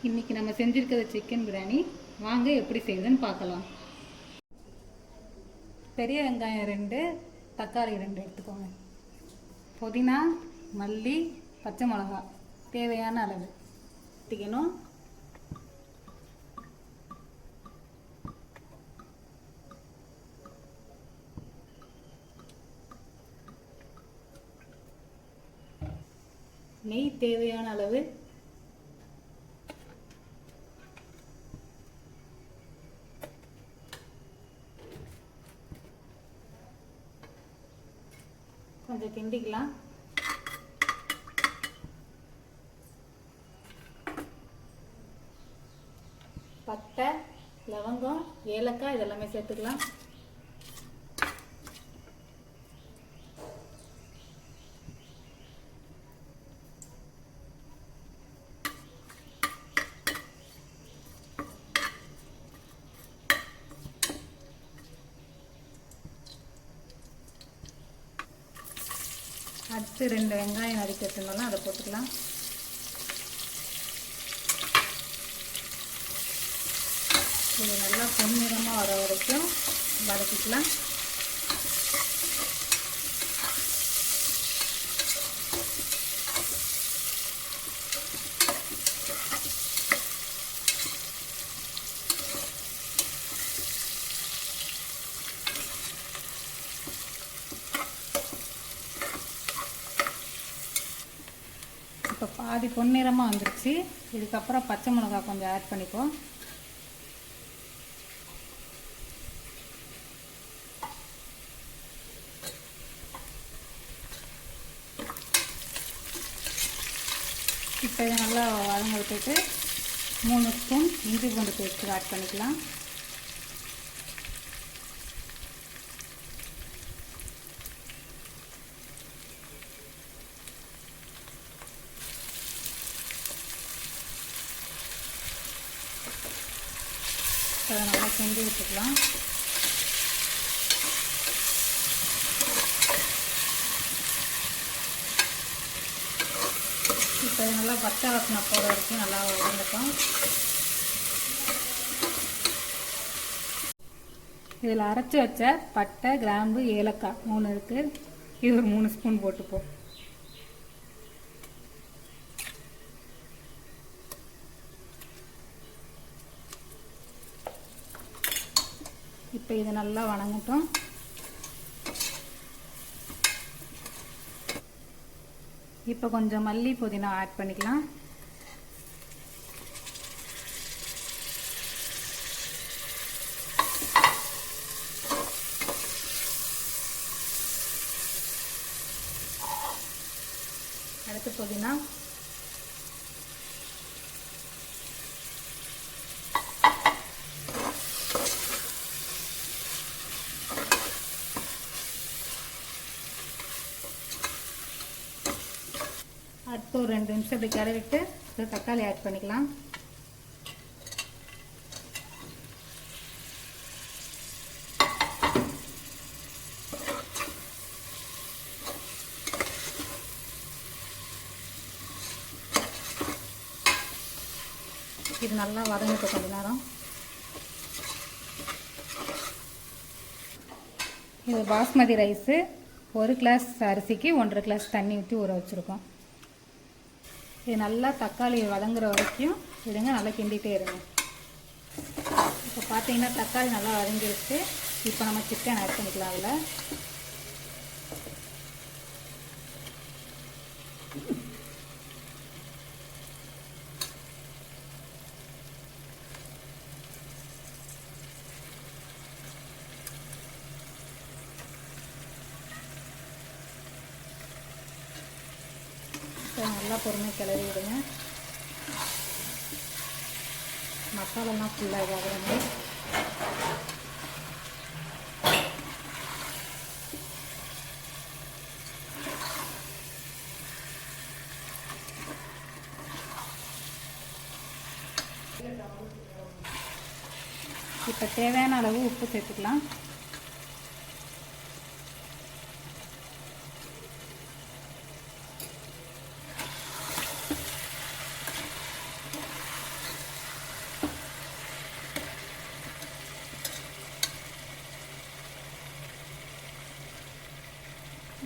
இன்றைக்கி நம்ம செஞ்சுருக்கிற சிக்கன் பிரியாணி வாங்க எப்படி செய்யுதுன்னு பார்க்கலாம். பெரிய வெங்காயம் 2, தக்காளி 2 எடுத்துக்கோங்க. புதினா, மல்லி, பச்சை மிளகா தேவையான அளவு ஊற்றிக்கணும். நெய் தேவையான அளவு. கொஞ்சம் கிண்டிக்கலாம். பட்டை, லவங்கம், ஏலக்காய் இதெல்லாமே சேர்த்துக்கலாம். அடுத்து 2 வெங்காயம் நறுக்கி வச்சுருந்தோம்னா அதை போட்டுக்கலாம். இது நல்லா பொன்னிறமாக வர வரைக்கும் வதக்கிக்கலாம். இப்போ பாதி பொன்னிறமாக வந்துடுச்சு. இதுக்கப்புறம் பச்சை மிளகாய் கொஞ்சம் ஆட் பண்ணிப்போம். இப்போ இதை நல்லா வதங்க விட்டுட்டு 3 ஸ்பூன் இஞ்சி பூண்டு பேஸ்ட் ஆட் பண்ணிக்கலாம். அதை நல்லா கிண்டி விட்டுக்கலாம். இப்போ நல்லா பச்சை வாசனை போகிற வரைக்கும் நல்லா வதங்கட்டும். இதில் அரைச்சி வச்ச பட்டை, கிராம்பு, ஏலக்காய் 3 இருக்குது. இது ஒரு 3 ஸ்பூன் போட்டுப்போம். இப்போ இது நல்லா வணங்கட்டும். இப்போ கொஞ்சம் மல்லி, புதினா ஆட் பண்ணிக்கலாம். அடுத்து புதினா, அடுத்து ஒரு 2 நிமிஷம் இப்படி கிளறிட்டு தக்காளி ஆட் பண்ணிக்கலாம். இது நல்லா வதங்கிட்டு கொஞ்ச நேரம். இது பாஸ்மதி ரைஸு. 1 கிளாஸ் அரிசிக்கு 1.5 கிளாஸ் தண்ணி ஊற்றி ஊற வச்சுருக்கோம். இது நல்லா தக்காளி வதங்குற வரைக்கும் விடுங்க, நல்லா கிண்டிகிட்டே இருங்க. இப்போ பார்த்தீங்கன்னா தக்காளி நல்லா வதங்கிடுச்சு. இப்போ நம்ம சிக்கன் ஆட் பண்ணிக்கலாம். அதில் நல்லா பொறுமையாக கிளறி விடுங்க. மசாலாலாம் ஃபுல்லாக இதாகுங்க. இப்போ தேவையான அளவு உப்பு சேர்த்துக்கலாம்.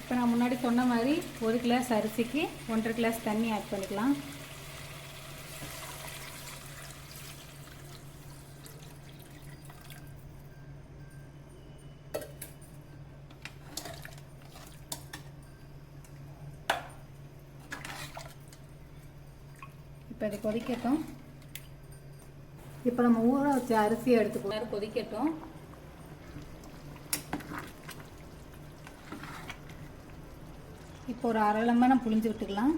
இப்போ நான் முன்னாடி சொன்ன மாதிரி 1 கிளாஸ் அரிசிக்கு 1.5 கிளாஸ் தண்ணி ஆட் பண்ணிக்கலாம். இப்போ இது கொதிக்கட்டும். இப்போ நம்ம ஊற வச்ச அரிசியை எடுத்துக்கலாம். கொதிக்கட்டும். இப்போ ஒரு அரை லெமனை புழிஞ்சு விட்டுக்கலாம்.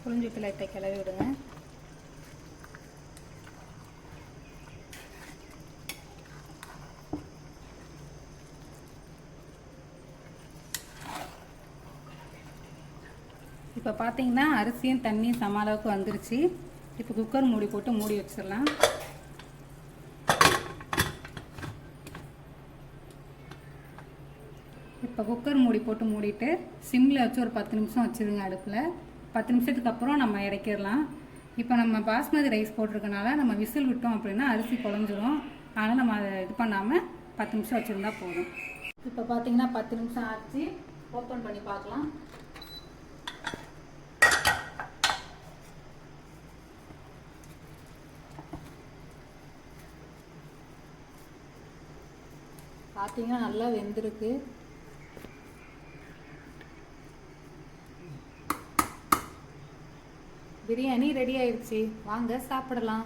புழிஞ்சு விட்டு லைட்டாக கிளறி விடுங்க. இப்போ பார்த்தீங்கன்னா அரிசியும் தண்ணியும் சம அளவுக்கு வந்துருச்சு. இப்போ குக்கர் மூடி போட்டு மூடி வச்சிடலாம். இப்போ குக்கர் மூடி போட்டு மூடிட்டு சிம்மில் வச்சு ஒரு 10 நிமிஷம் வச்சுருங்க அடுப்பில். 10 நிமிஷத்துக்கு அப்புறம் நம்ம இறக்கிடலாம். இப்போ நம்ம பாஸ்மதி ரைஸ் போட்டிருக்கனால நம்ம விசில் விட்டோம் அப்படின்னா அரிசி குழஞ்சிரும். அதனால் நம்ம அதை இது பண்ணாமல் 10 நிமிஷம் வச்சுருந்தா போதும். இப்போ பார்த்தீங்கன்னா 10 நிமிஷம் ஆச்சு. ஓப்பன் பண்ணி பார்க்கலாம். பார்த்தீங்கன்னா நல்லா வெந்திருக்கு. பிரியாணி ரெடி ஆயிடுச்சு. வாங்க சாப்பிடலாம்.